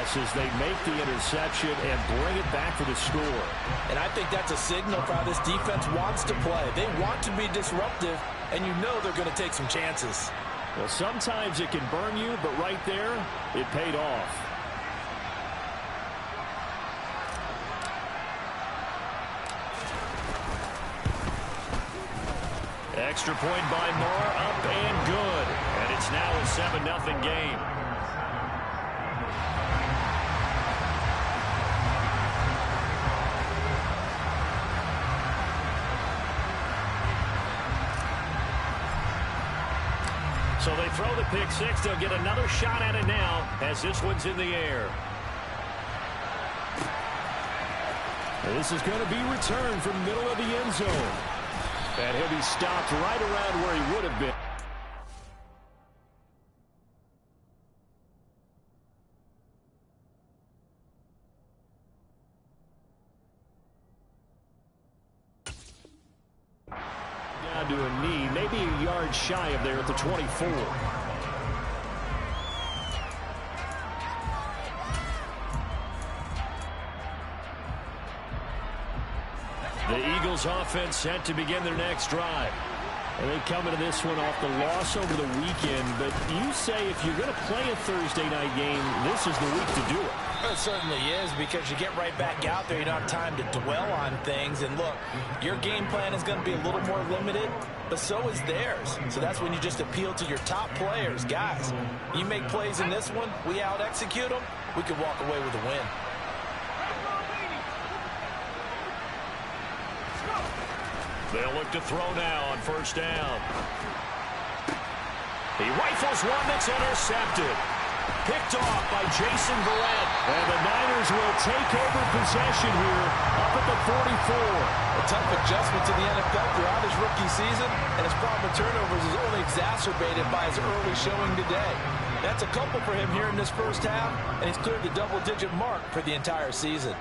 pass as they make the interception and bring it back for the score. And I think that's a signal for how this defense wants to play. They want to be disruptive, and you know they're going to take some chances. Well, sometimes it can burn you, but right there, it paid off. Extra point by Moore, up and good. And it's now a 7-0 game. So they throw the pick six. They'll get another shot at it now as this one's in the air. This is going to be returned from middle of the end zone. And he'll be stopped right around where he would have been. Down to a knee, maybe a yard shy of there at the 24. The Eagles offense set to begin their next drive. And they come into this one off the loss over the weekend. But you say if you're going to play a Thursday night game, this is the week to do it. It certainly is, because you get right back out there. You don't have time to dwell on things. And look, your game plan is going to be a little more limited, but so is theirs. So that's when you just appeal to your top players. Guys, you make plays in this one, we out-execute them, we could walk away with a win. They'll look to throw now on first down. He rifles one that's intercepted. Picked off by Jason Verrett. And the Niners will take over possession here up at the 44. A tough adjustment to the NFL throughout his rookie season, and his problem with turnovers is only exacerbated by his early showing today. That's a couple for him here in this first half, and he's cleared the double-digit mark for the entire season.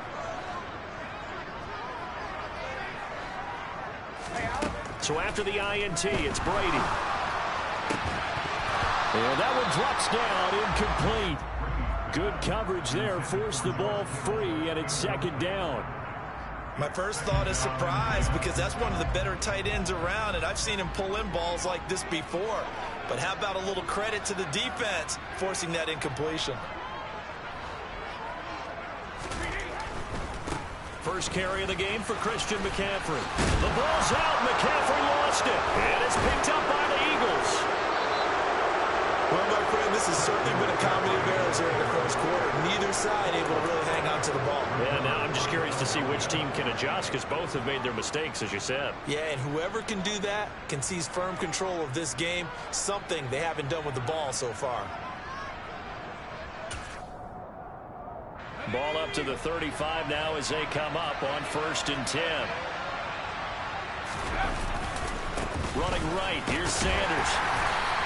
So after the INT, it's Brady. And that one drops down, incomplete. Good coverage there, forced the ball free, and it's second down. My first thought is surprise, because that's one of the better tight ends around, and I've seen him pull in balls like this before. But how about a little credit to the defense forcing that incompletion? First carry of the game for Christian McCaffrey. The ball's out. McCaffrey lost it. And it's picked up by the Eagles. Well, my friend, this has certainly been a comedy of errors here in the first quarter. Neither side able to really hang on to the ball. Yeah, now I'm just curious to see which team can adjust, because both have made their mistakes, as you said. Yeah, and whoever can do that can seize firm control of this game, something they haven't done with the ball so far. Ball up to the 35 now as they come up on 1st and 10. Running right, here's Sanders.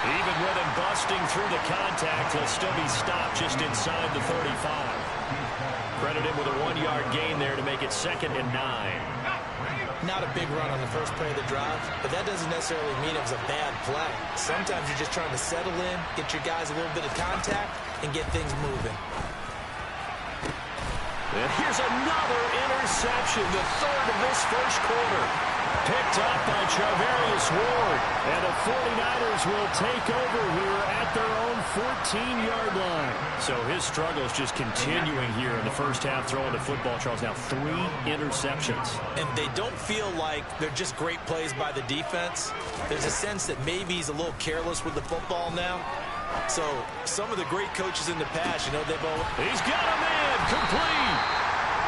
Even with him busting through the contact, he'll still be stopped just inside the 35. Credit him with a 1-yard gain there to make it 2nd and 9. Not a big run on the first play of the drive, but that doesn't necessarily mean it was a bad play. Sometimes you're just trying to settle in, get your guys a little bit of contact, and get things moving. And here's another interception, the third of this first quarter. Picked up by Charvarius Ward. And the 49ers will take over here at their own 14-yard line. So his struggles just continuing here in the first half throwing the football. Charles, now 3 interceptions. And they don't feel like they're just great plays by the defense. There's a sense that maybe he's a little careless with the football now. So some of the great coaches in the past, you know, they've always... He's got a man, complete.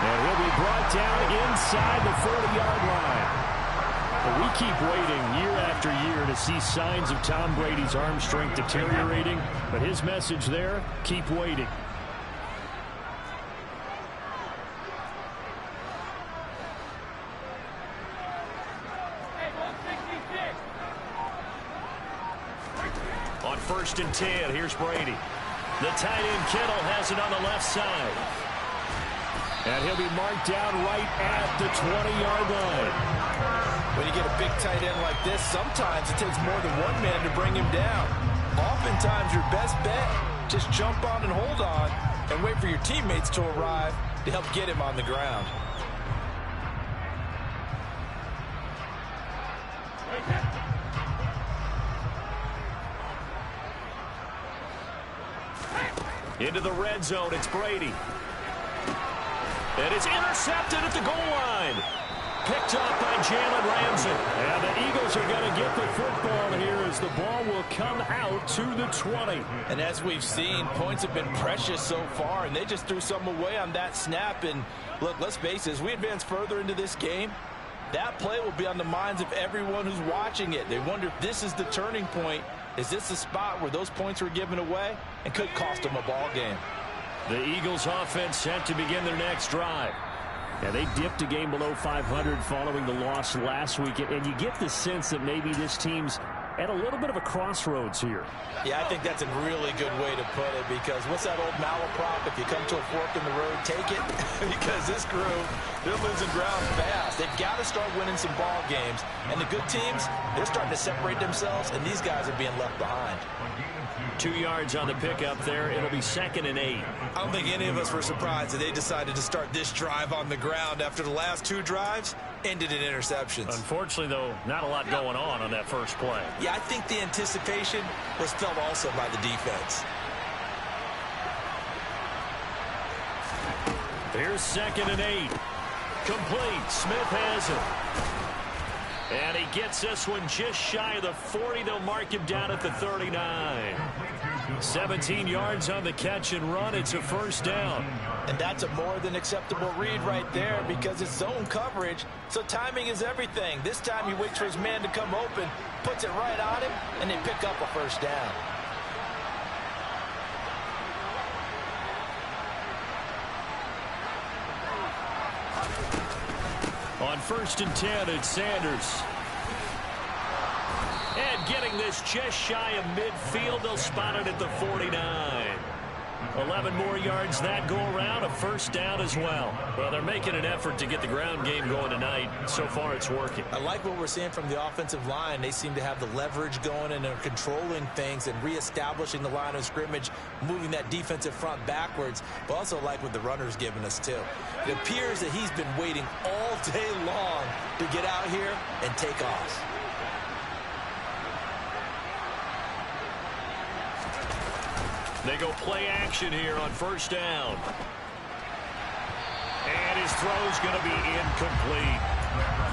And he'll be brought down inside the 40-yard line. But we keep waiting year after year to see signs of Tom Brady's arm strength deteriorating. But his message there, keep waiting. On 1st and 10, here's Brady. The tight end Kittle has it on the left side. And he'll be marked down right at the 20-yard line. When you get a big tight end like this, sometimes it takes more than one man to bring him down. Oftentimes, your best bet, just jump on and hold on. and wait for your teammates to arrive to help get him on the ground. Into the red zone, it's Brady. And it's intercepted at the goal line. Picked up by Jalen Ramsey. And the Eagles are going to get the football here as the ball will come out to the 20. And as we've seen, points have been precious so far, and they just threw some away on that snap. And look, let's face it, as we advance further into this game, that play will be on the minds of everyone who's watching it. They wonder if this is the turning point. Is this the spot where those points were given away and could cost them a ball game? The Eagles offense set to begin their next drive. Yeah, they dipped a game below 500 following the loss last week, and you get the sense that maybe this team's at a little bit of a crossroads here. Yeah, I think that's a really good way to put it, because what's that old malaprop? If you come to a fork in the road, take it. Because this group, they're losing ground fast. They've got to start winning some ball games. And the good teams, they're starting to separate themselves, and these guys are being left behind. 2 yards on the pickup there. It'll be 2nd and 8. I don't think any of us were surprised that they decided to start this drive on the ground after the last 2 drives ended in interceptions. Unfortunately, though, not a lot going on that first play. Yeah, I think the anticipation was felt also by the defense. Here's 2nd and 8. Complete. Smith has it. And he gets this one just shy of the 40. They'll mark him down at the 39. 17 yards on the catch and run. It's a first down. And that's a more than acceptable read right there, because it's zone coverage, so timing is everything. This time he waits for his man to come open, puts it right on him, and they pick up a first down. On 1st and 10, it's Sanders. And getting this just shy of midfield, they'll spot it at the 49. 11 more yards that go around, a first down as well. Well, they're making an effort to get the ground game going tonight. So far, it's working. I like what we're seeing from the offensive line. They seem to have the leverage going, and they're controlling things and reestablishing the line of scrimmage, moving that defensive front backwards. But also like what the runner's giving us, too. It appears that he's been waiting all day long to get out here and take off. They go play action here on first down. And his throw's going to be incomplete.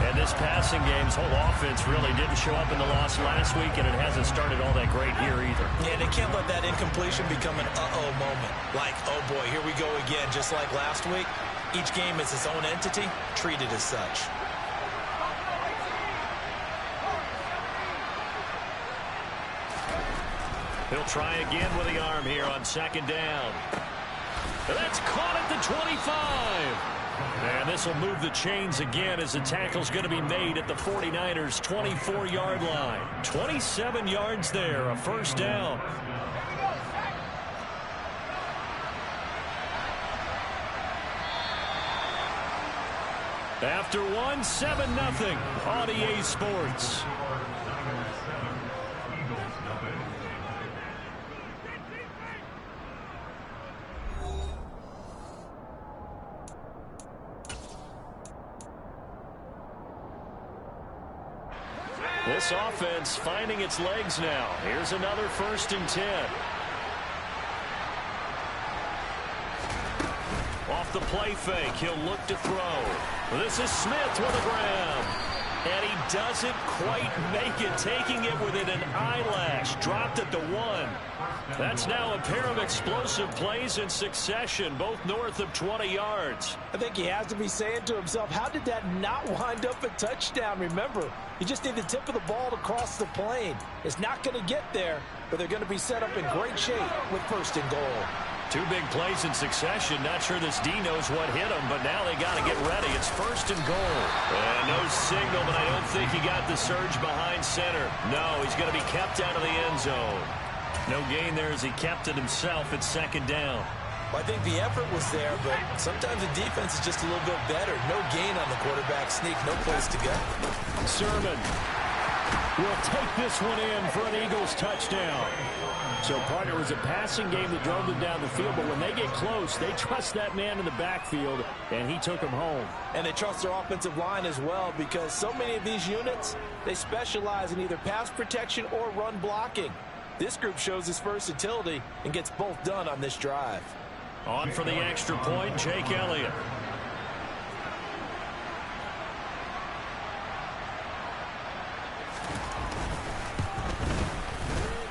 And this passing game's whole offense really didn't show up in the loss last week, and it hasn't started all that great here either. Yeah, they can't let that incompletion become an uh-oh moment. Like, oh boy, here we go again, just like last week. Each game is its own entity, treated as such. He'll try again with the arm here on 2nd down. That's caught at the 25. And this will move the chains again as the tackle's going to be made at the 49ers' 24-yard line. 27 yards there, a first down. After one, 7-0 on EA Sports. This offense finding its legs now. Here's another 1st and 10. Off the play fake, he'll look to throw. This is Smith with a grab. And he doesn't quite make it, taking it within an eyelash. Dropped at the 1. That's now a pair of explosive plays in succession, both north of 20 yards. I think he has to be saying to himself, how did that not wind up a touchdown? Remember, you just need the tip of the ball to cross the plane. It's not going to get there, but they're going to be set up in great shape with 1st and goal. 2 big plays in succession. Not sure this D knows what hit him, but now they got to get ready. It's 1st and goal. And no signal, but I don't think he got the surge behind center. No, he's going to be kept out of the end zone. No gain there as he kept it himself at 2nd down. Well, I think the effort was there, but sometimes the defense is just a little bit better. No gain on the quarterback sneak, no place to go. Sermon will take this one in for an Eagles touchdown. So, partner, it was a passing game that drove them down the field, but when they get close, they trust that man in the backfield, and he took them home. And they trust their offensive line as well, because so many of these units, they specialize in either pass protection or run blocking. This group shows its versatility and gets both done on this drive. On for the extra point, Jake Elliott.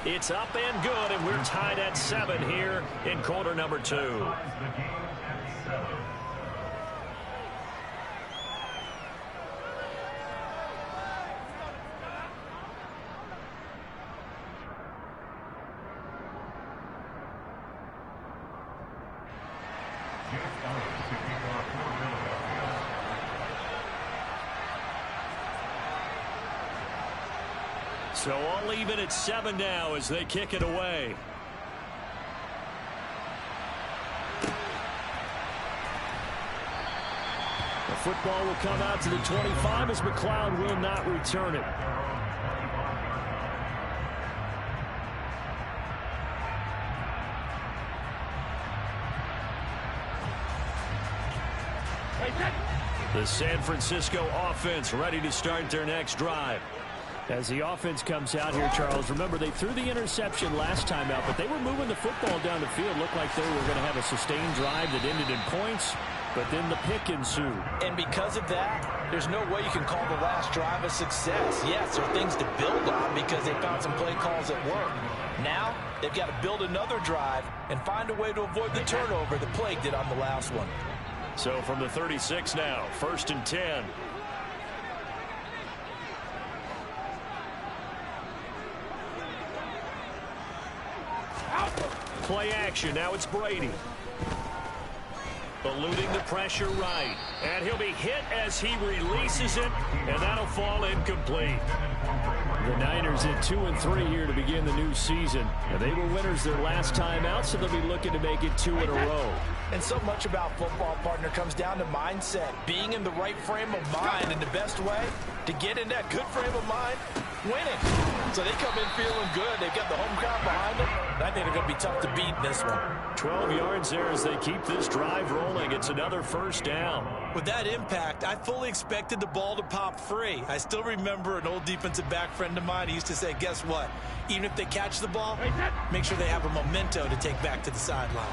It's up and good, and we're tied at 7 here in quarter number 2. So all even at 7 now as they kick it away. The football will come out to the 25 as McLeod will not return it. The San Francisco offense ready to start their next drive. As the offense comes out here, Charles, remember they threw the interception last time out, but they were moving the football down the field. Looked like they were going to have a sustained drive that ended in points, but then the pick ensued. And because of that, there's no way you can call the last drive a success. Yes, there are things to build on because they found some play calls that work. Now, they've got to build another drive and find a way to avoid the turnover that plagued it on the last one. So from the 36 now, 1st and 10. Play action. Now it's Brady. Eluding the pressure right. And he'll be hit as he releases it, and that'll fall incomplete. The Niners at 2-3 here to begin the new season. And they were winners their last time out, so they'll be looking to make it 2 in a row. And so much about football, partner, comes down to mindset. Being in the right frame of mind, and the best way to get in that good frame of mind, winning. So they come in feeling good. They've got the home crowd behind them. And I think they're going to be tough to beat in this one. 12 yards there as they keep this drive rolling. It's another first down. With that impact, I fully expected the ball to pop free. I still remember an old defensive back friend of mine. He used to say, guess what? Even if they catch the ball, make sure they have a memento to take back to the sideline.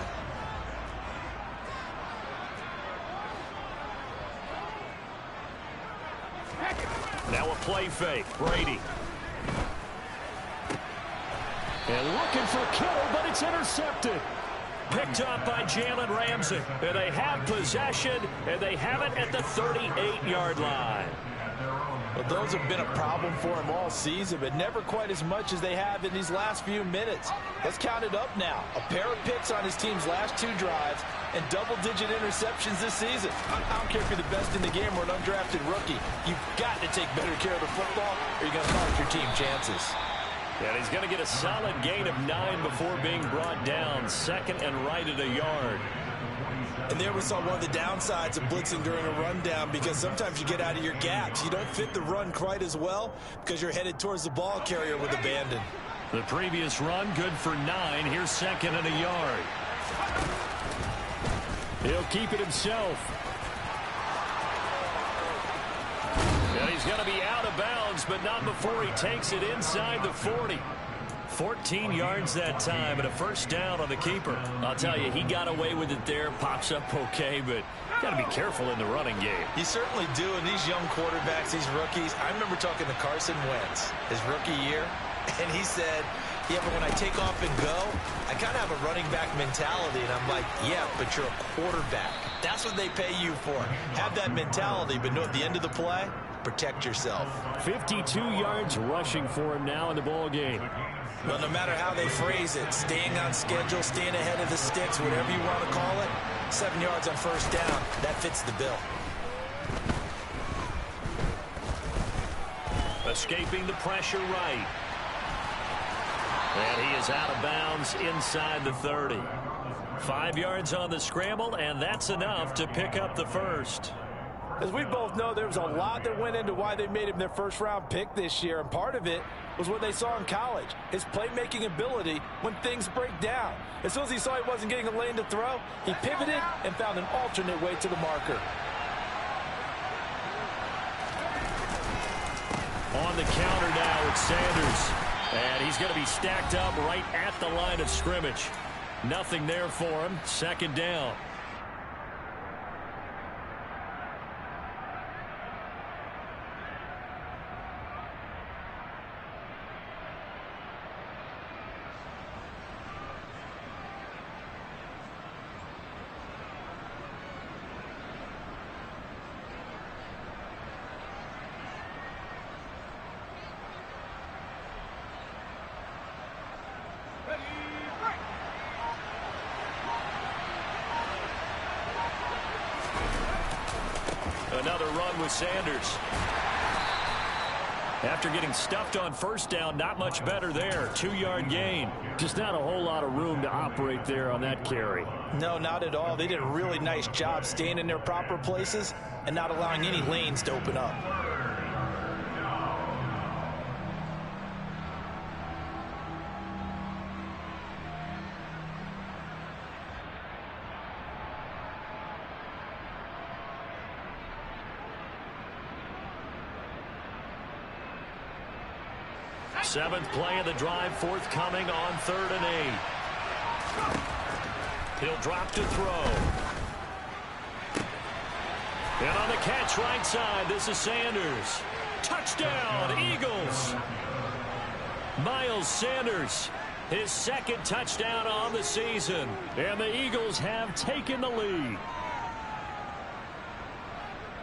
Now a play fake. Brady. And looking for Kittle, but it's intercepted. Picked up by Jalen Ramsey. And they have possession, and they have it at the 38-yard line. Well, those have been a problem for him all season, but never quite as much as they have in these last few minutes. Let's count it up now. A pair of picks on his team's last 2 drives and double-digit interceptions this season. I don't care if you're the best in the game or an undrafted rookie. You've got to take better care of the football or you're going to cost your team chances. And he's going to get a solid gain of 9 before being brought down. 2nd and right at a yard. And there we saw one of the downsides of blitzing during a rundown, because sometimes you get out of your gaps. You don't fit the run quite as well because you're headed towards the ball carrier with abandon. The previous run, good for 9. Here's 2nd and a yard. He'll keep it himself. And he's going to be out of bounds, but not before he takes it inside the 40. 14 yards that time and a first down on the keeper. I'll tell you, he got away with it there. Pops up okay, but got to be careful in the running game. You certainly do. And these young quarterbacks, these rookies, I remember talking to Carson Wentz his rookie year, and he said, yeah, but when I take off and go, I kind of have a running back mentality. And I'm like, yeah, but you're a quarterback. That's what they pay you for. Have that mentality, but know at the end of the play, protect yourself. 52 yards rushing for him now in the ball game. Well, no matter how they phrase it, staying on schedule, staying ahead of the sticks, whatever you want to call it, 7 yards on first down, that fits the bill. Escaping the pressure right. And he is out of bounds inside the 30. 5 yards on the scramble, and that's enough to pick up the first. As we both know, there was a lot that went into why they made him their first-round pick this year, and part of it was what they saw in college, his playmaking ability when things break down. As soon as he saw he wasn't getting a lane to throw, he pivoted and found an alternate way to the marker. On the counter now, it's Sanders. And he's going to be stacked up right at the line of scrimmage. Nothing there for him. Second down. Another run with Sanders. After getting stuffed on first down, not much better there. 2-yard gain. Just not a whole lot of room to operate there on that carry. No, not at all. They did a really nice job staying in their proper places and not allowing any lanes to open up. Seventh play of the drive forthcoming on 3rd and 8. He'll drop to throw. And on the catch right side, this is Sanders. Touchdown, Eagles. Miles Sanders, his second touchdown on the season. And the Eagles have taken the lead.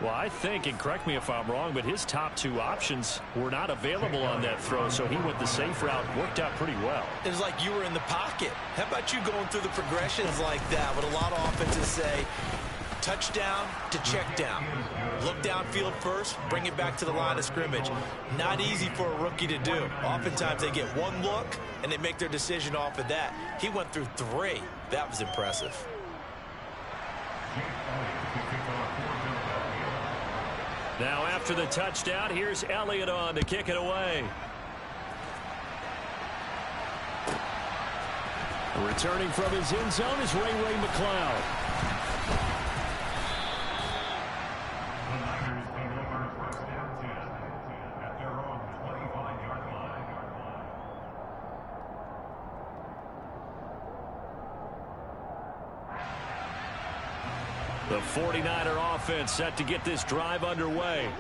Well, I think, and correct me if I'm wrong, but his top 2 options were not available on that throw, so he went the safe route. Worked out pretty well. It was like you were in the pocket. How about you going through the progressions like that? What a lot of offenses say, touchdown to check down. Look downfield first, bring it back to the line of scrimmage. Not easy for a rookie to do. Oftentimes they get one look, and they make their decision off of that. He went through 3. That was impressive. Now after the touchdown, here's Elliott on to kick it away. Returning from his end zone is Ray McCloud. The 49er offense set to get this drive underway.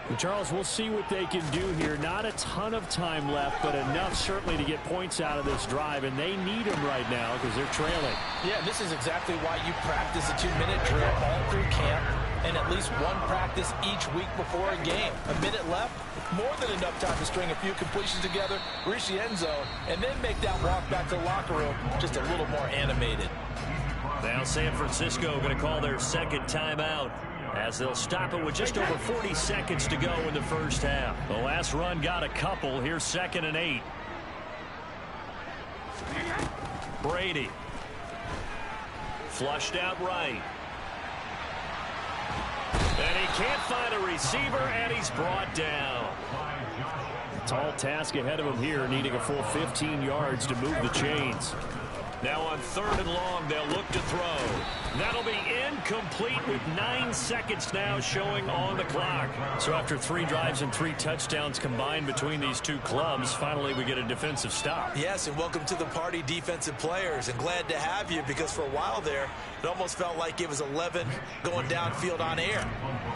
And Charles, we'll see what they can do here. Not a ton of time left, but enough certainly to get points out of this drive, and they need them right now because they're trailing. Yeah, this is exactly why you practice a 2-minute drill all through camp and at least one practice each week before a game. A minute left, more than enough time to string a few completions together, reach the end zone, and then make that walk back to the locker room just a little more animated. Now San Francisco going to call their second timeout as they'll stop it with just over 40 seconds to go in the first half. The last run got a couple. Here's 2nd and 8. Brady. Flushed out right. And he can't find a receiver, and he's brought down. Tall task ahead of him here, needing a full 15 yards to move the chains. Now on 3rd and long, they'll look to throw. That'll be incomplete with 9 seconds now showing on the clock. So after 3 drives and 3 touchdowns combined between these two clubs, finally we get a defensive stop. Yes, and welcome to the party, defensive players. And glad to have you because for a while there, it almost felt like it was 11 going downfield on air.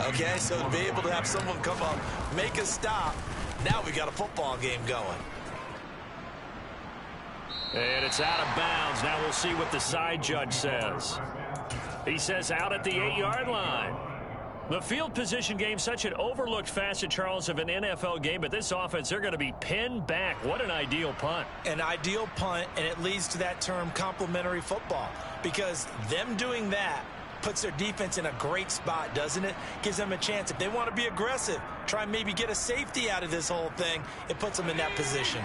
Okay, so to be able to have someone come up, make a stop, now we got a football game going. And it's out of bounds. Now we'll see what the side judge says. He says out at the 8-yard line. The field position game, such an overlooked facet, Charles, of an NFL game, but this offense, they're going to be pinned back. What an ideal punt. An ideal punt, and it leads to that term complementary football, because them doing that puts their defense in a great spot, doesn't it? Gives them a chance. If they want to be aggressive, try and maybe get a safety out of this whole thing, it puts them in that position.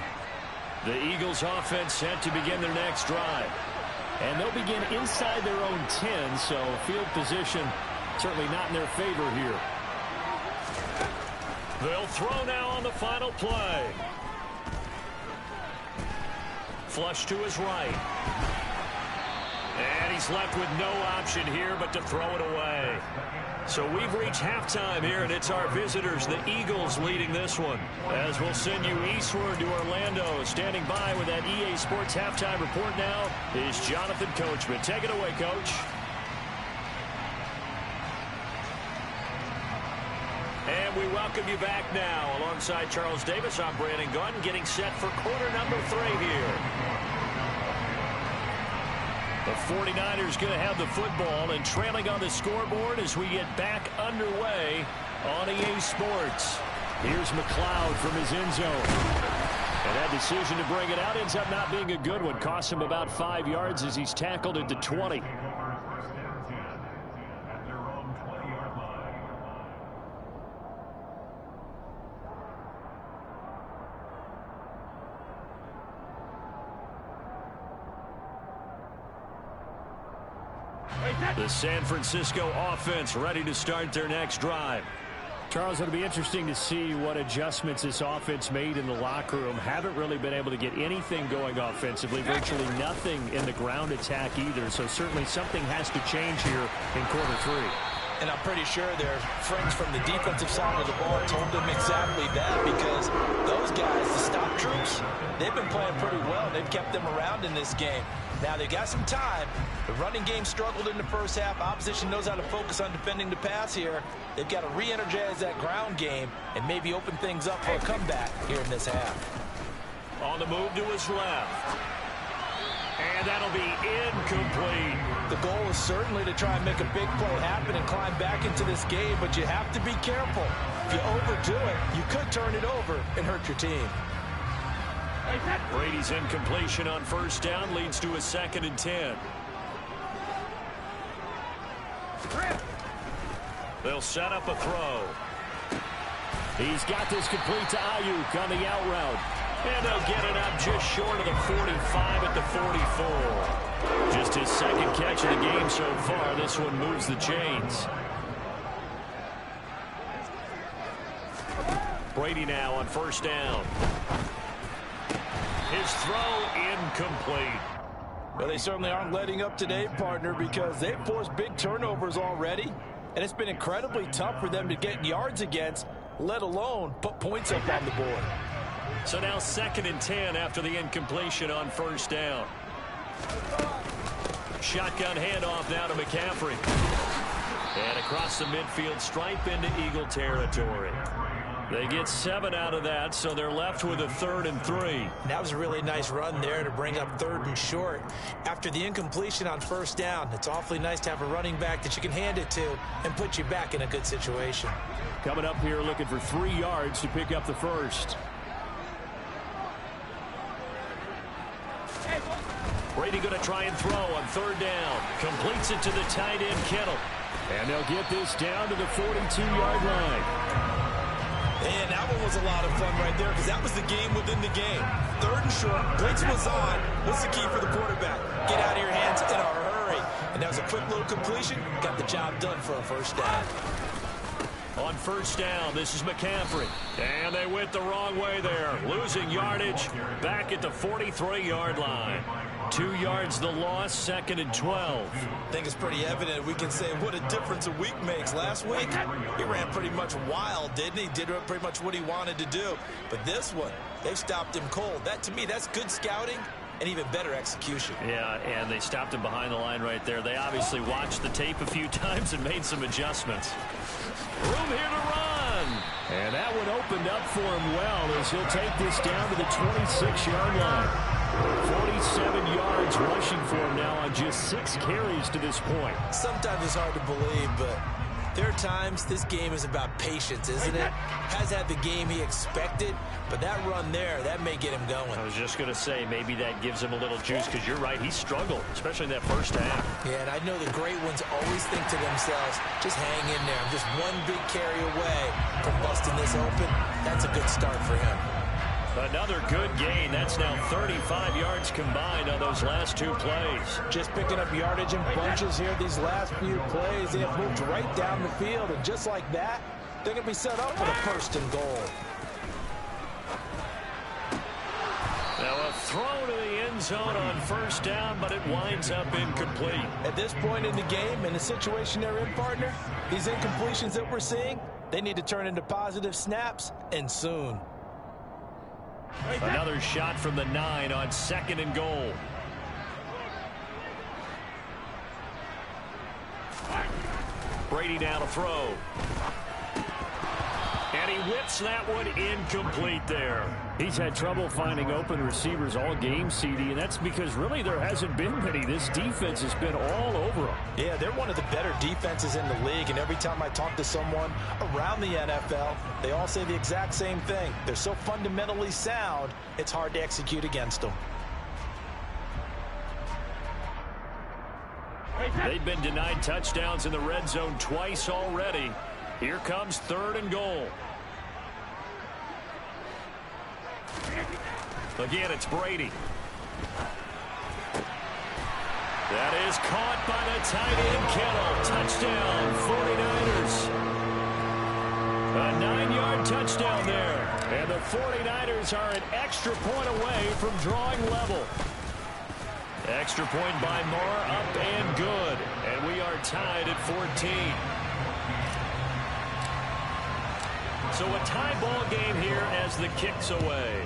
The Eagles offense set to begin their next drive. And they'll begin inside their own 10, so field position certainly not in their favor here. They'll throw now on the final play. Flush to his right. And he's left with no option here but to throw it away. So we've reached halftime here, and it's our visitors, the Eagles, leading this one. As we'll send you eastward to Orlando. Standing by with that EA Sports halftime report now is Jonathan Coachman. Take it away, Coach. And we welcome you back now. Alongside Charles Davis, I'm Brandon Gunn, getting set for quarter number 3 here. The 49ers going to have the football and trailing on the scoreboard as we get back underway on EA Sports. Here's McLeod from his end zone. And that decision to bring it out ends up not being a good one. Costs him about 5 yards as he's tackled at the 20. The San Francisco offense ready to start their next drive. Charles, it'll be interesting to see what adjustments this offense made in the locker room. Haven't really been able to get anything going offensively, virtually nothing in the ground attack either. So certainly something has to change here in quarter 3. And I'm pretty sure their friends from the defensive side of the ball told them exactly that, because those guys, the stop troops, they've been playing pretty well. They've kept them around in this game. Now they got some time. The running game struggled in the first half. Opposition knows how to focus on defending the pass here. They've got to re-energize that ground game and maybe open things up for a comeback here in this half. On the move to his left. And that'll be incomplete. The goal is certainly to try and make a big play happen and climb back into this game, but you have to be careful. If you overdo it, you could turn it over and hurt your team. Brady's incompletion on first down leads to a 2nd and 10. They'll set up a throw. He's got this complete to Ayuk on the out route. And they'll get it up just short of the 45 at the 44. Just his 2nd catch of the game so far. This one moves the chains. Brady now on first down. His throw incomplete. Well, they certainly aren't letting up today, partner, because they've forced big turnovers already. And it's been incredibly tough for them to get yards against, let alone put points up on the board. So now 2nd and 10 after the incompletion on first down. Shotgun handoff now to McCaffrey. And across the midfield stripe into Eagle territory. They get 7 out of that, so they're left with a 3rd and 3. That was a really nice run there to bring up 3rd and short. After the incompletion on first down, it's awfully nice to have a running back that you can hand it to and put you back in a good situation. Coming up here looking for 3 yards to pick up the first. Brady going to try and throw on 3rd down. Completes it to the tight end, Kittle. And they'll get this down to the 42-yard line. And that one was a lot of fun right there, because that was the game within the game. 3rd and short, blitz was on. What's the key for the quarterback? Get out of your hands in a hurry. And that was a quick little completion. Got the job done for a first down. On first down, this is McCaffrey. And they went the wrong way there. Losing yardage back at the 43-yard line. 2 yards the loss, 2nd and 12. I think it's pretty evident. We can say what a difference a week makes. Last week, he ran pretty much wild, didn't he? Did pretty much what he wanted to do. But this one, they stopped him cold. That, to me, that's good scouting and even better execution. Yeah, and they stopped him behind the line right there. They obviously watched the tape a few times and made some adjustments. Room here to run. And that one opened up for him well as he'll take this down to the 26-yard line. 47 yards rushing for him now on just 6 carries to this point. Sometimes it's hard to believe, but there are times this game is about patience, isn't it? Has had the game he expected, but that run there, that may get him going. I was just going to say, maybe that gives him a little juice, because you're right, he struggled, especially in that first half. Yeah, and I know the great ones always think to themselves, just hang in there. I'm just one big carry away from busting this open. That's a good start for him. Another good gain. That's now 35 yards combined on those last 2 plays. Just picking up yardage in bunches here these last few plays. They have moved right down the field, and just like that, They're going to be set up for the 1st and goal. Now a throw to the end zone on 1st down, but it winds up incomplete. At this point in the game, in the situation they're in, partner, these incompletions that we're seeing, they need to turn into positive snaps, and soon. Another shot from the 9 on 2nd and goal. Brady down to throw. And he whips that one incomplete there. He's had trouble finding open receivers all game, CD, and that's because really there hasn't been many. This defense has been all over him. Yeah, they're one of the better defenses in the league, and every time I talk to someone around the NFL, they all say the exact same thing. They're so fundamentally sound, it's hard to execute against them. They've been denied touchdowns in the red zone twice already. Here comes 3rd and goal. Again, it's Brady. That is caught by the tight end, Kittle. Touchdown, 49ers. A 9-yard touchdown there. And the 49ers are an extra point away from drawing level. Extra point by Moore, up and good. And we are tied at 14. So a tie ball game here as the kick's away.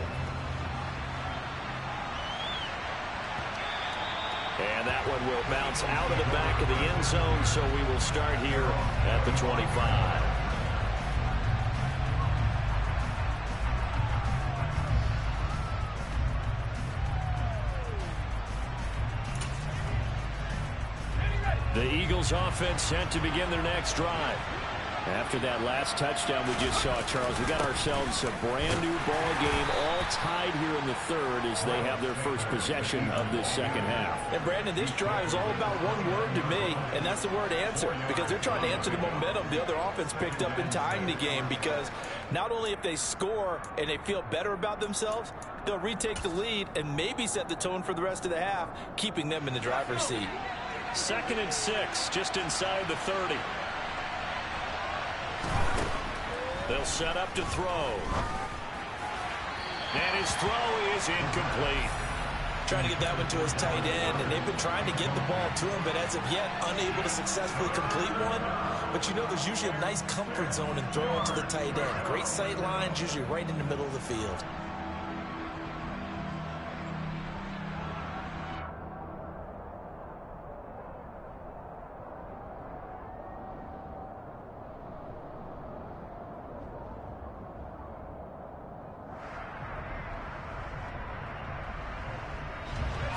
And that one will bounce out of the back of the end zone, so we will start here at the 25. The Eagles offense set to begin their next drive. After that last touchdown we just saw, Charles, we got ourselves a brand new ball game, all tied here in the 3rd as they have their first possession of this 2nd half. And Brandon, this drive is all about one word to me, and that's the word answer, because they're trying to answer the momentum the other offense picked up in tying the game, because not only if they score and they feel better about themselves, they'll retake the lead and maybe set the tone for the rest of the half, keeping them in the driver's seat. 2nd and 6, just inside the 30. They'll set up to throw. And his throw is incomplete. Trying to get that one to his tight end, and they've been trying to get the ball to him, but as of yet, unable to successfully complete one. But you know, there's usually a nice comfort zone in throwing to the tight end. Great sight lines, usually right in the middle of the field.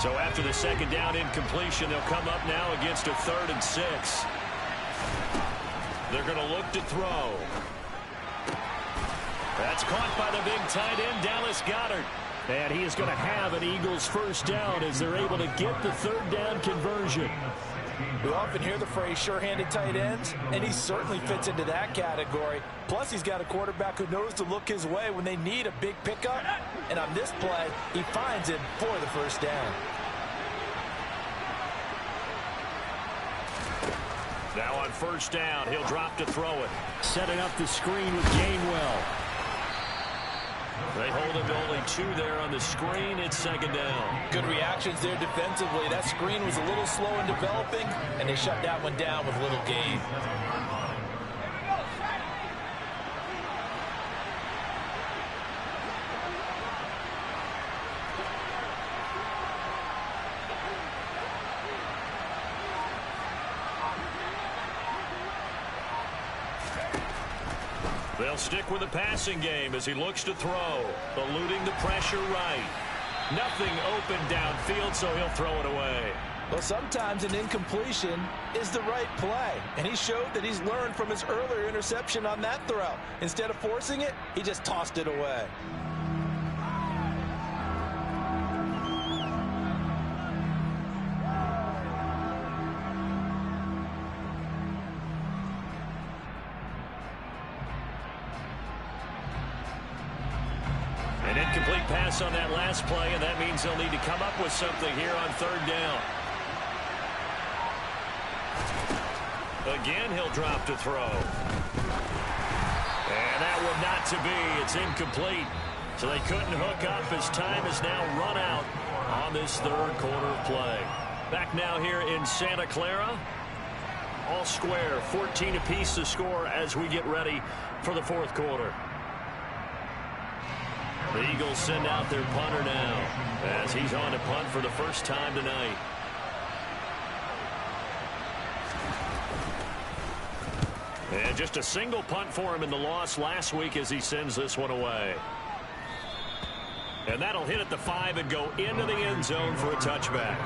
So after the 2nd down incompletion, they'll come up now against a 3rd and 6. They're going to look to throw. That's caught by the big tight end, Dallas Goedert. And he is going to have an Eagles 1st down as they're able to get the 3rd down conversion. We often hear the phrase sure-handed tight ends, and he certainly fits into that category. Plus, he's got a quarterback who knows to look his way when they need a big pickup. And on this play, he finds it for the 1st down. Now on 1st down, he'll drop to throw it. Setting up the screen with Gainwell. They hold him to only 2 there on the screen. It's 2nd down. Good reactions there defensively. That screen was a little slow in developing, and they shut that one down with little gain. They'll stick with the passing game as he looks to throw, eluding the pressure right. Nothing open downfield, so he'll throw it away. Well, sometimes an incompletion is the right play, and he showed that he's learned from his earlier interception on that throw. Instead of forcing it, he just tossed it away. An incomplete pass on that last play, and that means they'll need to come up with something here on 3rd down. Again, he'll drop to throw. And that one not to be. It's incomplete. So they couldn't hook up as time is now run out on this third quarter of play. Back now here in Santa Clara. All square, 14 apiece to score as we get ready for the fourth quarter. The Eagles send out their punter now as he's on to punt for the first time tonight. And just a single punt for him in the loss last week as he sends this one away. And that'll hit at the 5 and go into the end zone for a touchback.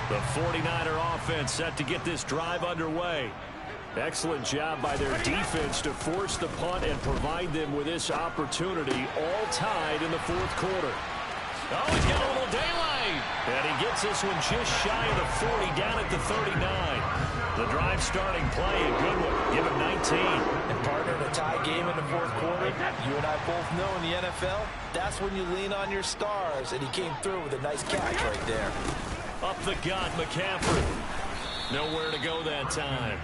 The 49er offense set to get this drive underway. Excellent job by their defense to force the punt and provide them with this opportunity, all tied in the fourth quarter. Oh, he's got a little daylight. And he gets this one just shy of the 40, down at the 39. The drive starting play, a good one. Give him 19. And partner, in a tie game in the fourth quarter, you and I both know in the NFL, that's when you lean on your stars. And he came through with a nice catch right there. Up the gut, McCaffrey. Nowhere to go that time.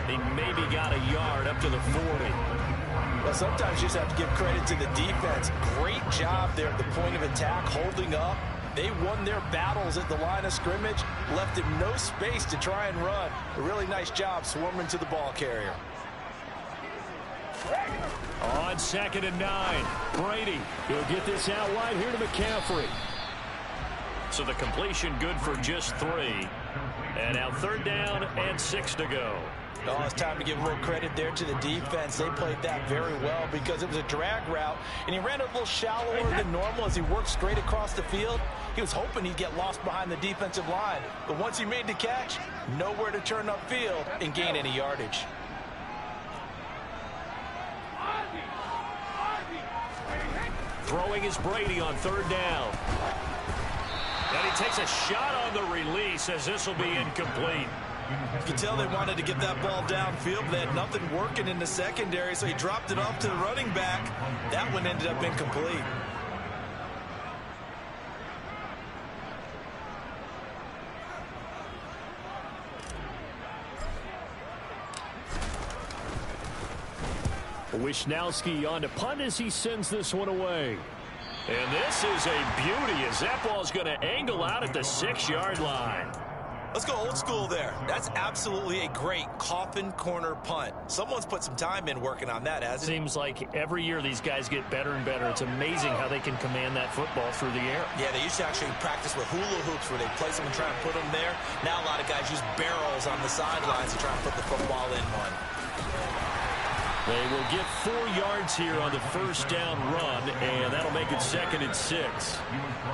He maybe got a yard up to the 40. Well, sometimes you just have to give credit to the defense. Great job there at the point of attack, holding up. They won their battles at the line of scrimmage, left him no space to try and run. A really nice job swarming to the ball carrier. On 2nd and 9, Brady. He'll get this out wide here to McCaffrey. So the completion good for just 3. And now 3rd down and 6 to go. Oh, it's time to give a little credit there to the defense. They played that very well because it was a drag route, and he ran a little shallower than normal as he worked straight across the field. He was hoping he'd get lost behind the defensive line, but once he made the catch, nowhere to turn upfield and gain any yardage. Throwing is Brady on 3rd down. And he takes a shot on the release as this will be incomplete. You can tell they wanted to get that ball downfield, but they had nothing working in the secondary, so he dropped it off to the running back. That one ended up incomplete. Wisnowski on to punt as he sends this one away. And this is a beauty as that ball's going to angle out at the 6-yard line. Let's go old school there. That's absolutely a great coffin corner punt. Someone's put some time in working on that, hasn't it? Seems like every year these guys get better and better. It's amazing how they can command that football through the air. Yeah, they used to actually practice with hula hoops where they place them and try and put them there. Now a lot of guys use barrels on the sidelines to try and put the football in one. They will get 4 yards here on the 1st down run, and that'll make it 2nd and 6.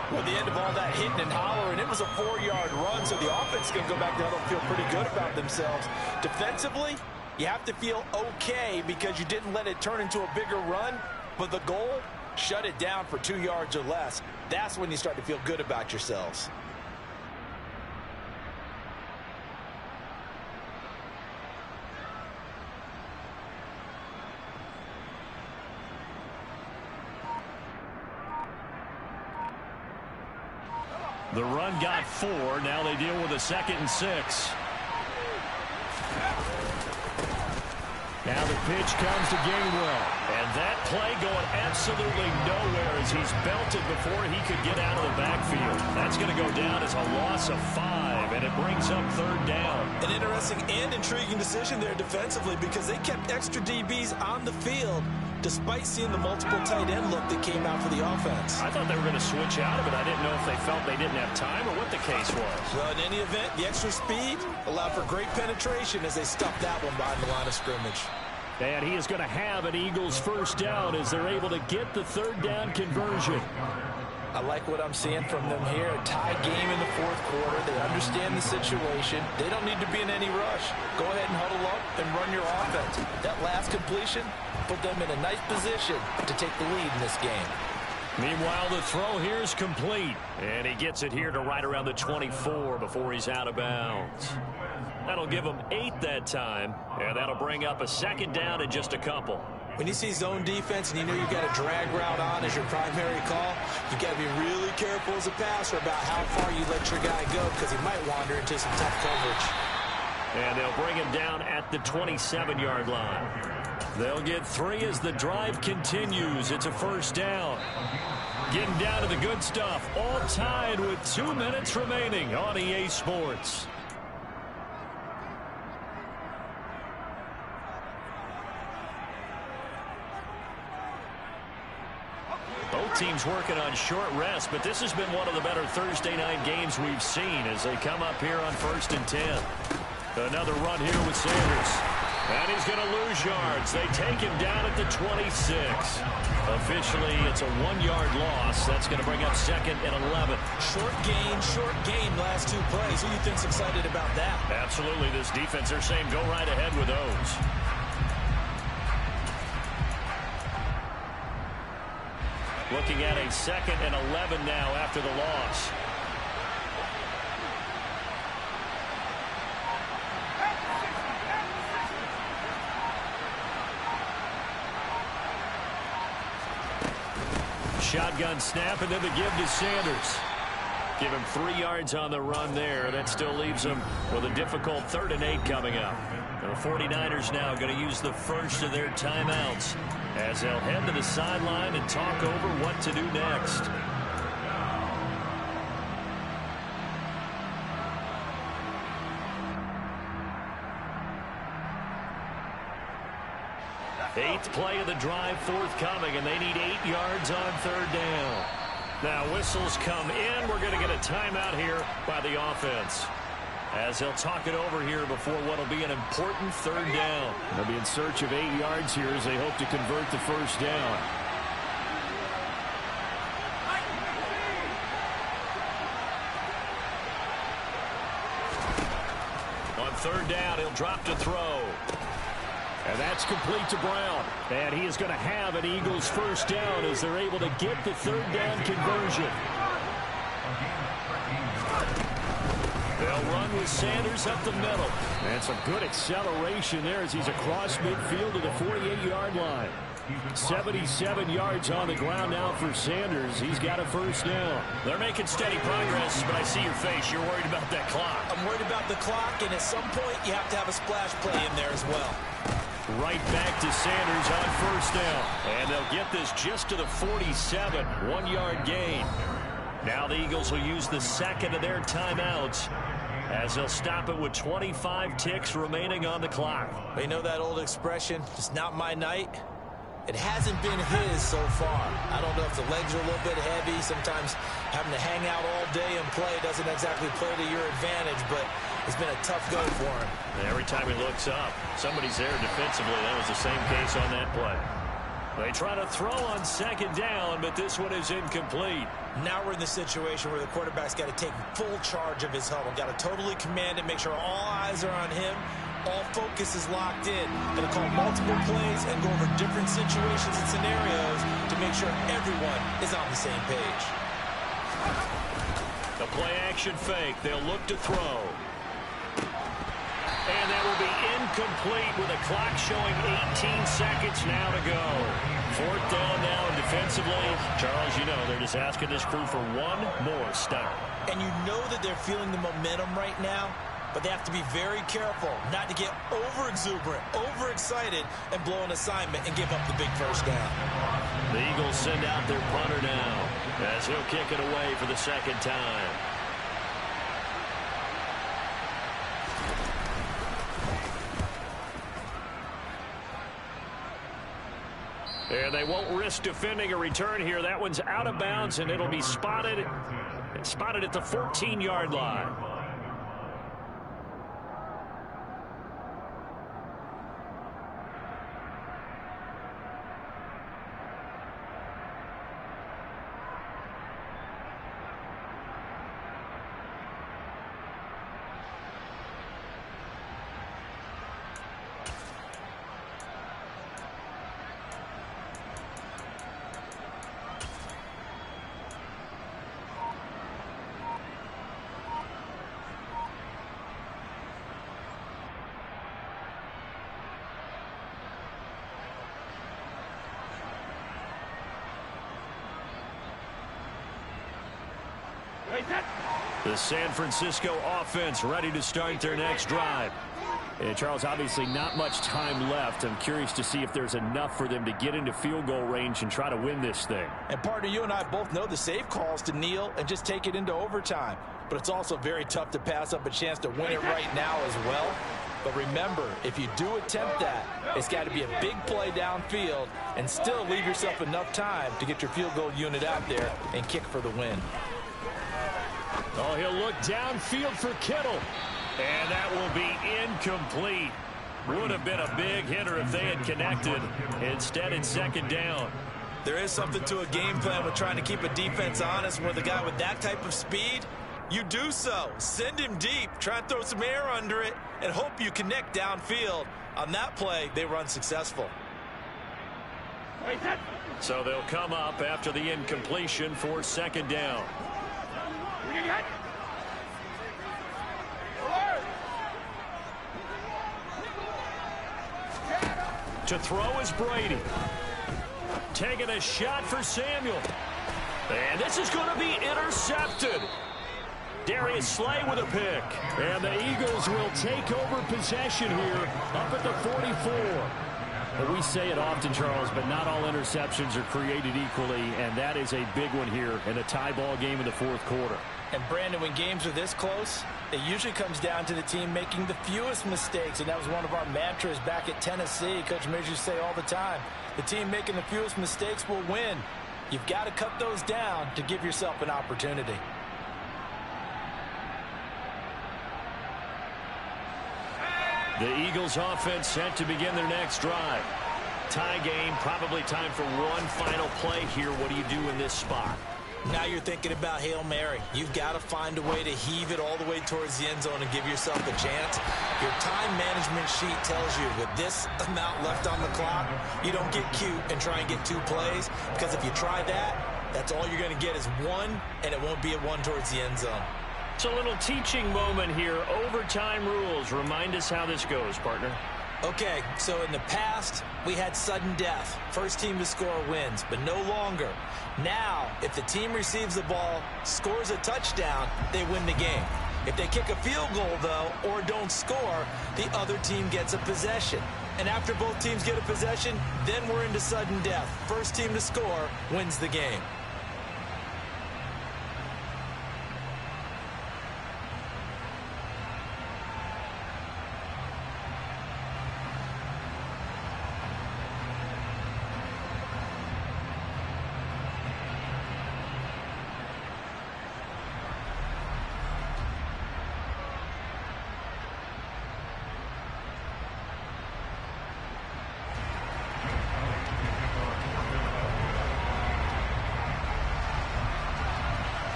Well, at the end of all that hitting and hollering, it was a 4-yard run, so the offense can go back there and feel pretty good about themselves. Defensively, you have to feel okay because you didn't let it turn into a bigger run, but the goal, shut it down for 2 yards or less. That's when you start to feel good about yourselves. The run got 4. Now they deal with a 2nd and 6. Now the pitch comes to Gainwell. And that play going absolutely nowhere as he's belted before he could get out of the backfield. That's going to go down as a loss of 5, and it brings up 3rd down. An interesting and intriguing decision there defensively because they kept extra DBs on the field despite seeing the multiple tight end look that came out for the offense. I thought they were going to switch out of it. I didn't know if they felt they didn't have time or what the case was. Well, in any event, the extra speed allowed for great penetration as they stuffed that one behind the line of scrimmage. And he is going to have an Eagles 1st down as they're able to get the 3rd down conversion. I like what I'm seeing from them here. A tie game in the fourth quarter. They understand the situation. They don't need to be in any rush. Go ahead and huddle up and run your offense. That last completion put them in a nice position to take the lead in this game. Meanwhile, the throw here is complete. And he gets it here to right around the 24 before he's out of bounds. That'll give them 8 that time, and that'll bring up a second down in just a couple. When you see zone defense and you know you've got a drag route on as your primary call, you've got to be really careful as a passer about how far you let your guy go because he might wander into some tough coverage. And they'll bring him down at the 27-yard line. They'll get 3 as the drive continues. It's a first down. Getting down to the good stuff. All tied with 2 minutes remaining on EA Sports. Both teams working on short rest, but this has been one of the better Thursday night games we've seen as they come up here on 1st and 10. Another run here with Sanders. And he's going to lose yards. They take him down at the 26. Officially, it's a 1-yard loss. That's going to bring up 2nd and 11. Short gain, last 2 plays. Who do you think's excited about that? Absolutely. This defense, they're saying go right ahead with those. Looking at a 2nd and 11 now after the loss. Shotgun snap, and then the give to Sanders. Give him 3 yards on the run there. That still leaves him with a difficult 3rd and 8 coming up. And the 49ers now going to use the first of their timeouts as they'll head to the sideline and talk over what to do next. Eighth play of the drive forthcoming, and they need 8 yards on 3rd down. Now whistles come in. We're going to get a timeout here by the offense as they'll talk it over here before what will be an important 3rd down. They'll be in search of 8 yards here as they hope to convert the first down. On 3rd down, he'll drop to throw. And that's complete to Brown. And he is going to have an Eagles first down as they're able to get the 3rd down conversion. They'll run with Sanders up the middle. And some good acceleration there as he's across midfield to the 48-yard line. 77 yards on the ground now for Sanders. He's got a first down. They're making steady progress, but I see your face. You're worried about that clock. I'm worried about the clock, and at some point you have to have a splash play in there as well. Right back to Sanders on first down. And they'll get this just to the 47. 1-yard gain. Now the Eagles will use the 2nd of their timeouts as they'll stop it with 25 ticks remaining on the clock. You know that old expression, it's not my night? It hasn't been his so far. I don't know if the legs are a little bit heavy. Sometimes having to hang out all day and play doesn't exactly play to your advantage, but it's been a tough go for him. And every time he looks up, somebody's there defensively. That was the same case on that play. They try to throw on 2nd down, but this one is incomplete. Now we're in the situation where the quarterback's got to take full charge of his huddle. Got to totally command it, make sure all eyes are on him. All focus is locked in. Going to call multiple plays and go over different situations and scenarios to make sure everyone is on the same page. The play action fake. They'll look to throw. And that will be incomplete with a clock showing 18 seconds now to go. 4th down now, and defensively, Charles, you know, they're just asking this crew for one more stop. And you know that they're feeling the momentum right now, but they have to be very careful not to get over-exuberant, over-excited, and blow an assignment and give up the big first down. The Eagles send out their punter now as he'll kick it away for the 2nd time. And they won't risk defending a return here. That one's out of bounds, and it'll be spotted at the 14-yard line. The San Francisco offense ready to start their next drive. And Charles, obviously not much time left. I'm curious to see if there's enough for them to get into field goal range and try to win this thing. And partner, you and I both know the safe calls to kneel and just take it into overtime. But it's also very tough to pass up a chance to win it right now as well. But remember, if you do attempt that, it's got to be a big play downfield and still leave yourself enough time to get your field goal unit out there and kick for the win. Oh, he'll look downfield for Kittle. And that will be incomplete. Would have been a big hitter if they had connected. Instead, it's second down. There is something to a game plan with trying to keep a defense honest with a guy with that type of speed. You do so. Send him deep. Try and throw some air under it and hope you connect downfield. On that play, they were unsuccessful. So they'll come up after the incompletion for second down. To throw is Brady. Taking a shot for Samuel. And this is going to be intercepted. Darius Slay with a pick. And the Eagles will take over possession here up at the 44. But we say it often, Charles, but not all interceptions are created equally, and that is a big one here in a tie ball game in the fourth quarter. And Brandon, when games are this close, it usually comes down to the team making the fewest mistakes, and that was one of our mantras back at Tennessee. Coach Mears used to say all the time, the team making the fewest mistakes will win. You've got to cut those down to give yourself an opportunity. The Eagles offense set to begin their next drive. Tie game, probably time for one final play here. What do you do in this spot? Now you're thinking about Hail Mary. You've got to find a way to heave it all the way towards the end zone and give yourself a chance. Your time management sheet tells you with this amount left on the clock, you don't get cute and try and get 2 plays, because if you try that, that's all you're going to get is 1, and it won't be a 1 towards the end zone. It's a little teaching moment here. Overtime rules. Remind us how this goes, partner. Okay, so in the past, we had sudden death. First team to score wins, but no longer. Now, if the team receives the ball, scores a touchdown, they win the game. If they kick a field goal, though, or don't score, the other team gets a possession. And after both teams get a possession, then we're into sudden death. First team to score wins the game.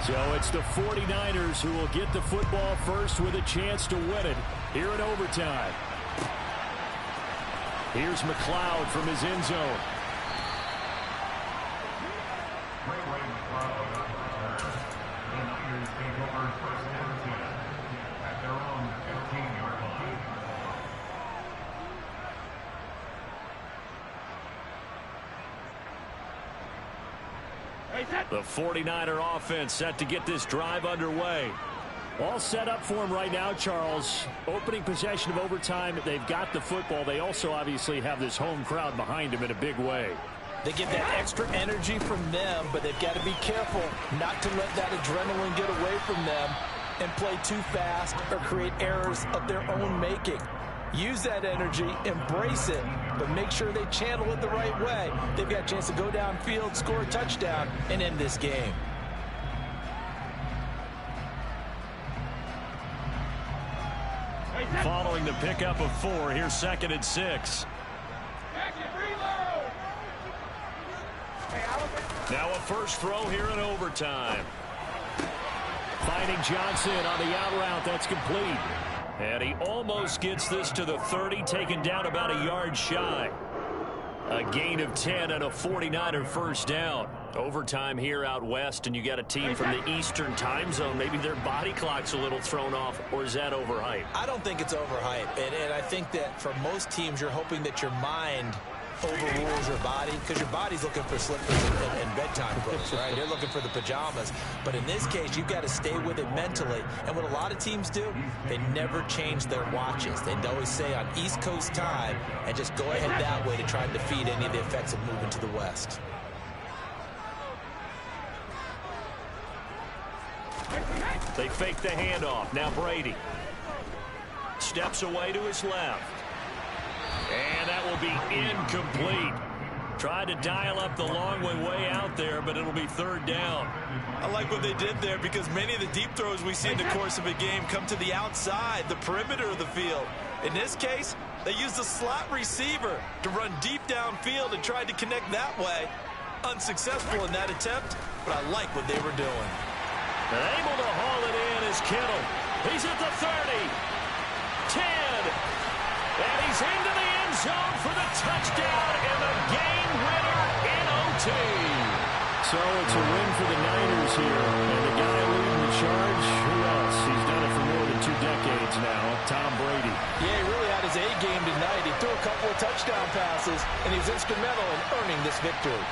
So it's the 49ers who will get the football first with a chance to win it here in overtime. Here's McLeod from his end zone. The 49er offense set to get this drive underway. All set up for him right now, Charles. Opening possession of overtime. They've got the football. They also obviously have this home crowd behind them in a big way. They get that extra energy from them, but they've got to be careful not to let that adrenaline get away from them and play too fast or create errors of their own making. Use that energy, embrace it, but make sure they channel it the right way. They've got a chance to go downfield, score a touchdown, and end this game. Following the pickup of 4, here's 2nd and 6. Now a first throw here in overtime. Finding Johnson on the out route. That's complete. And he almost gets this to the 30, taken down about a yard shy. A gain of 10 and a 49er first down. Overtime here out west, and you got a team from the Eastern time zone. Maybe their body clock's a little thrown off, or is that overhyped? I don't think it's overhyped, and I think that for most teams, you're hoping that your mind overrules your body, because your body's looking for slippers and bedtime clothes, right? They're looking for the pajamas. But in this case, you've got to stay with it mentally. And what a lot of teams do, they never change their watches. They always say on East Coast time and just go ahead that way to try and defeat any of the effects of moving to the West. They fake the handoff. Now Brady steps away to his left. And that will be incomplete. Tried to dial up the long way out there, but it'll be third down. I like what they did there, because many of the deep throws we see in the course of a game come to the outside, the perimeter of the field. In this case, they used a slot receiver to run deep downfield and tried to connect that way. Unsuccessful in that attempt, but I like what they were doing. And able to haul it in is Kittle. He's at the 30, 10, and he's into the end zone for the touchdown and the game winner in OT. So it's a win for the Niners here, and the guy leading the charge, who else? He's done it for more than 2 decades now, Tom Brady. Yeah, he really had his A game tonight. He threw a couple of touchdown passes, and he's instrumental in earning this victory.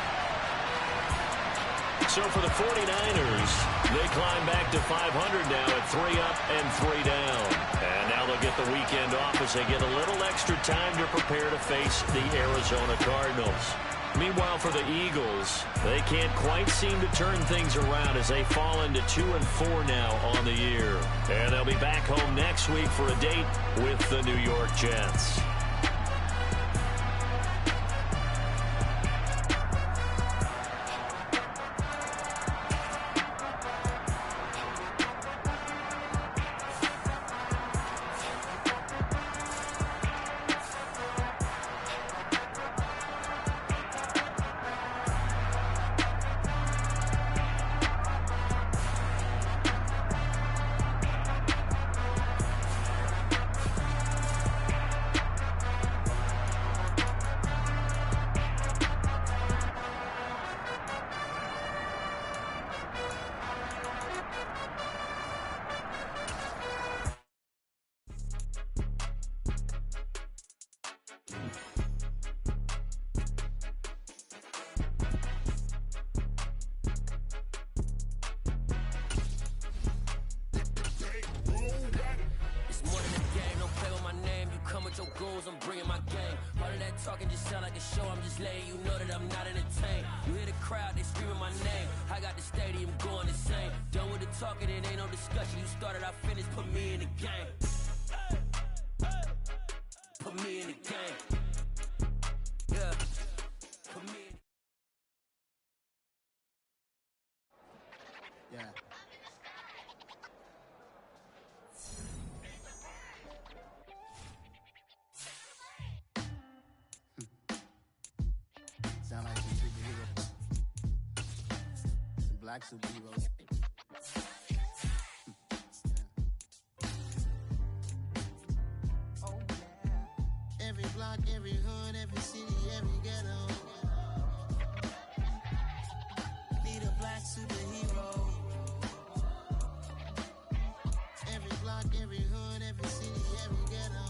So for the 49ers, they climb back to 500 now at 3 up and 3 down. And now they'll get the weekend off as they get a little extra time to prepare to face the Arizona Cardinals. Meanwhile, for the Eagles, they can't quite seem to turn things around as they fall into 2-4 now on the year. And they'll be back home next week for a date with the New York Jets. Your goals, I'm bringing my game. All of that talking just sound like a show. I'm just letting you know that I'm not entertained. You hear the crowd, they screaming my name. I got the stadium going insane. Done with the talking, it ain't no discussion. You started, I finished, put me in the game. Put me in the game. Yeah. Put me in. Yeah. Sound like some superheroes. Some black superheroes. Oh yeah. Every block, every hood, every city, every ghetto. Need a black superhero. Every block, every hood, every city, every ghetto.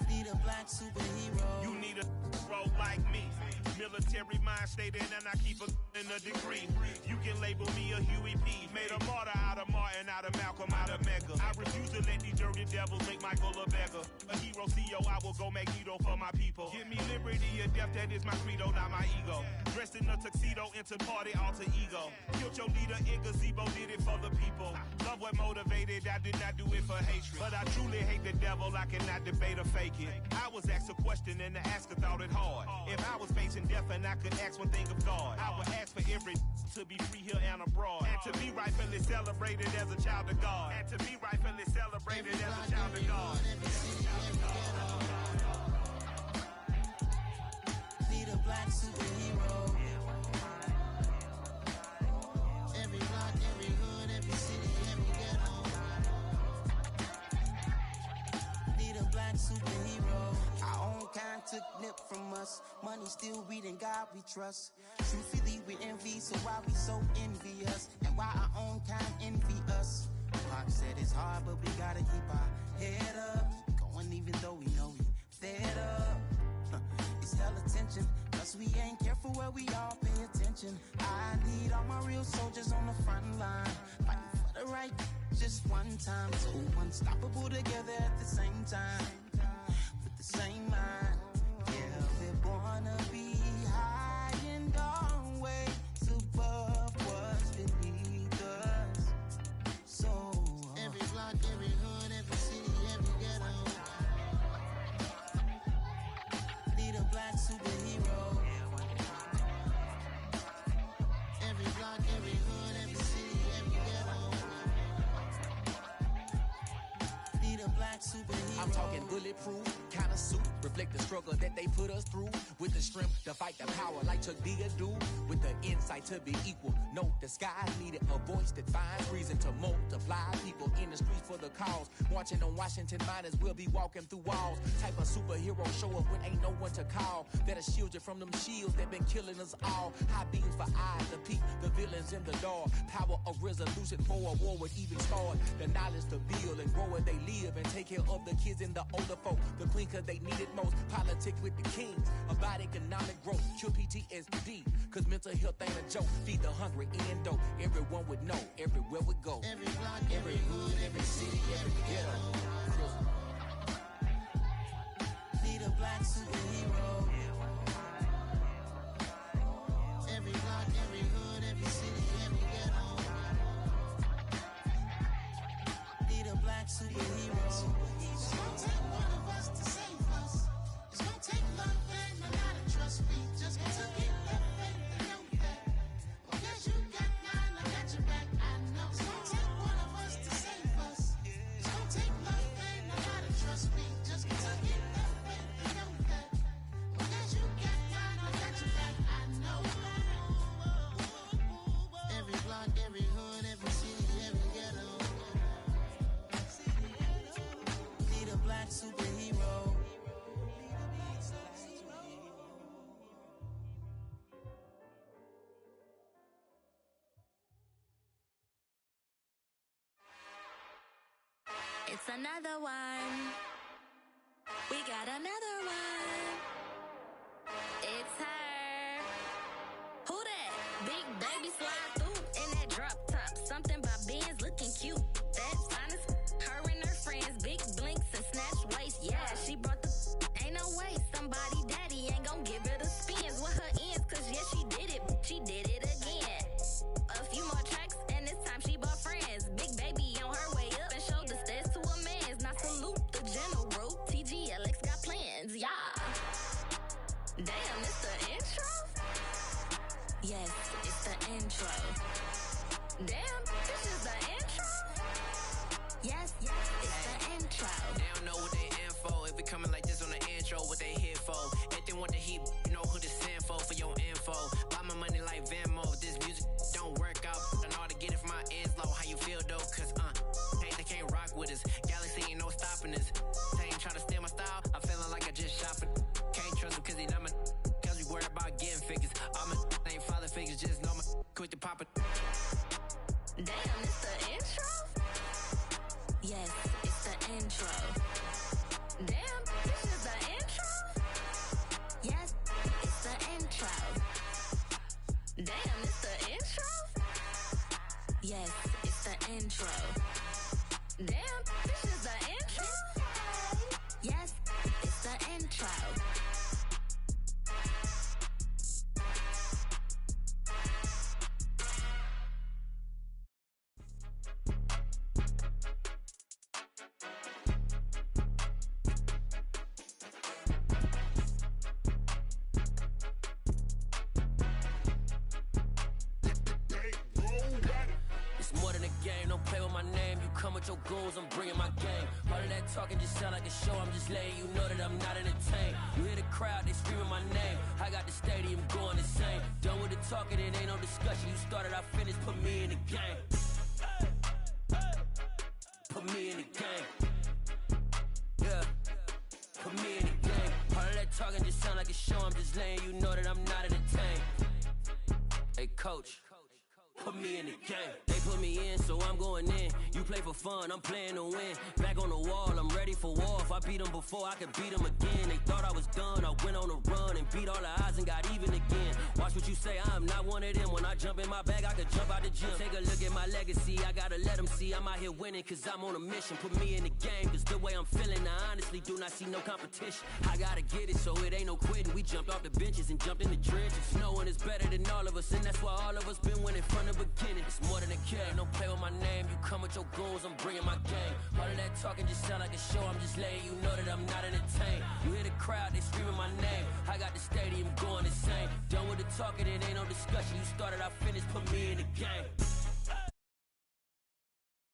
Need a black superhero. You need a role like me. Military mind state in, and I keep in a degree. You can label me a Huey P. Made a martyr out of Martin, out of Malcolm, out of Mega. I refuse to let these dirty devils make Michael a beggar. A hero CEO, I will go Magneto for my people. Give me liberty or death, that is my credo, not my ego. Dressed in a tuxedo, into party, alter ego. Killed your leader in gazebo, did it for the people. Love what motivated, I did not do it for hatred. But I truly hate the devil, I cannot debate or fake it. I was asked a question and the asker thought it hard. If I was facing death and I could ask one thing of God, I would ask for every to be free here and abroad. And to be rightfully celebrated as a child of God. And to be rightfully celebrated as a child of God. Need a black superhero. Every block, every hood, every city, every ghetto. Need a black superhero. Our own kind took nip from us. Money still reading God we trust. Truthfully we envy, so why we so envious? And why our own kind envy us? Pac said it's hard, but we gotta keep our head up. Going even though we know we fed up. where we all pay attention. I need all my real soldiers on the front line, fighting for the right just one time. So unstoppable together at the same time, with the same mind. Yeah, we're born to be high and always above what's beneath us. So every block, every hood, every city, every ghetto need a black superhero. Every block, every hood, every city, every ghetto need a black superhero. I'm talking bulletproof kind of suit, reflect the struggle that they put us through, with the strength to fight the power like Chuck D do, with the insight to be equal. Note the sky needed a voice that finds reason to multiply people in the streets for the cause. Marching on Washington, might as well be walking through walls. Type of superhero show up when ain't no one to call, that'll shield you from them shields that been killing us all. High beams for eyes to peek the villains in the dark. Power of resolution for a war would even start. The knowledge to build and grow where they live and take care of the kids and the older folk. The queen cause they need it most. Politics with the kings about economic growth. Cure PTSD cause mental health ain't a joke. Feed the hungry and dope. Everyone would know everywhere we go. Every block, every hood, every city, every ghetto need a black superhero. Every block, every hood, every city, every ghetto need a black superhero. It's gonna take one of us to save us. It's gonna take love and a lot of trust. We just got to get that faith and know that. Because you got mine, I got your back, I know. It's gonna take one of us to save us. It's gonna take love and a lot of trust. We just got to get that faith and know that. Because you got mine, I got your back, I know. Every block, every hood, every city, every ghetto need a black superhero. It's another one. We got another one. It's her. Who that? Big baby slide through in that drop top. Something by Benz looking cute. That's honest. Her and her friends, big blinks and snatch waist. Yeah, she brought the. Ain't no way somebody daddy ain't gon' give her the spins with her ends. Cause yeah, she did it. She did it again. A few more tracks and this time she bought friends. Big baby on her way up and showed the stairs to a man's. Now salute the general. TGLX got plans, yeah. Damn, it's the intro? Yes, it's the intro. Damn, this is the intro? Yes, it's the intro. They don't know what they in for. If we coming like this on the intro, what they here for? If they want the heat, you know who to send for your info. Buy my money like Venmo. This music don't work out. I know how to get it from my ends low. How you feel though? Cause they can't rock with us. Galaxy ain't no stopping us. They ain't trying to steal my style. I'm feeling like I just shopping. Can't trust him cause he not my. Cause we worried about getting figures. All my ain't father figures. Just know my quick to pop it. Damn, it's the intro? Yes, it's the intro. Damn, this is the intro? Yes, it's the intro. Damn, it's the intro? Yes, it's the intro. Damn, this is the intro? Yes, it's the intro. It's more than a game, don't play with my name. You come with your goons, I'm bringing my game. All of that talking just sound like a show, I'm just letting you know that I'm not entertained. You hear the crowd, they screaming my name. I got the stadium going insane. Done with the talking, it ain't no discussion. You started, I finished, put me in the game. Put me in the game. Yeah, put me in the game. All of that talking just sound like a show, I'm just letting you know that I'm not entertained. Hey coach, put me in the game. They put me in, so I'm going in. You play for fun, I'm playing to win. Back on the wall, I'm ready for war. If I beat them before, I could beat them again. They thought I was done, I went on a run and beat all the odds and got even again. Watch what you say, I'm not one of them. When I jump in my bag, I could jump out the gym. Take a look at my legacy, I gotta let them see I'm out here winning, cause I'm on a mission. Put me in the game, cause the way I'm feeling, I honestly do not see no competition. I gotta get it, so it ain't no quitting. We jumped off the benches and jumped in the trenches. No one is better than all of us, and that's why all of us been winning from the beginning. It's more than a care, don't play with my name. You come with your goons, I'm bringing my game. All of that talking just sound like a show, I'm just letting you know that I'm not entertained. You hear the crowd, they screaming my name. I got the stadium going insane. Done with the talking, it ain't no discussion. You started, I finished, put me in the game.